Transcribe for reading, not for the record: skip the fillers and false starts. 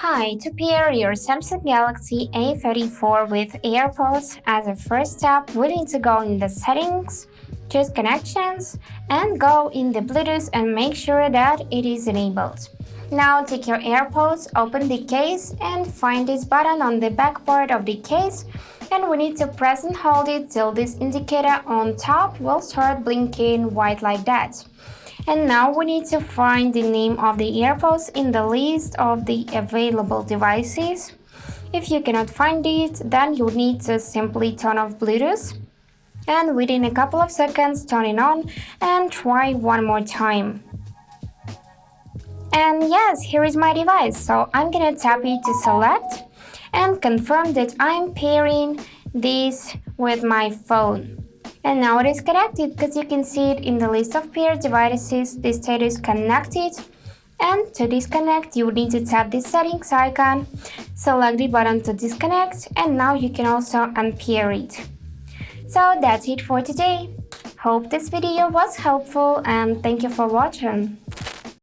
Hi, to pair your Samsung Galaxy A34 with AirPods, as a first step, we need to go in the settings, choose connections, and go in the Bluetooth and make sure that it is enabled. Now take your AirPods, open the case, and find this button on the back part of the case, and we need to press and hold it till this indicator on top will start blinking white like that. And now we need to find the name of the AirPods in the list of the available devices. If you cannot find it, then you need to simply turn off Bluetooth and within a couple of seconds turn it on and try one more time. And yes, here is my device, so I'm gonna tap it to select and confirm that I'm pairing this with my phone. And now it is connected because you can see it in the list of paired devices, the status connected. And to disconnect, you need to tap the settings icon, select the button to disconnect, and now you can also unpair it. So that's it for today. Hope this video was helpful and thank you for watching.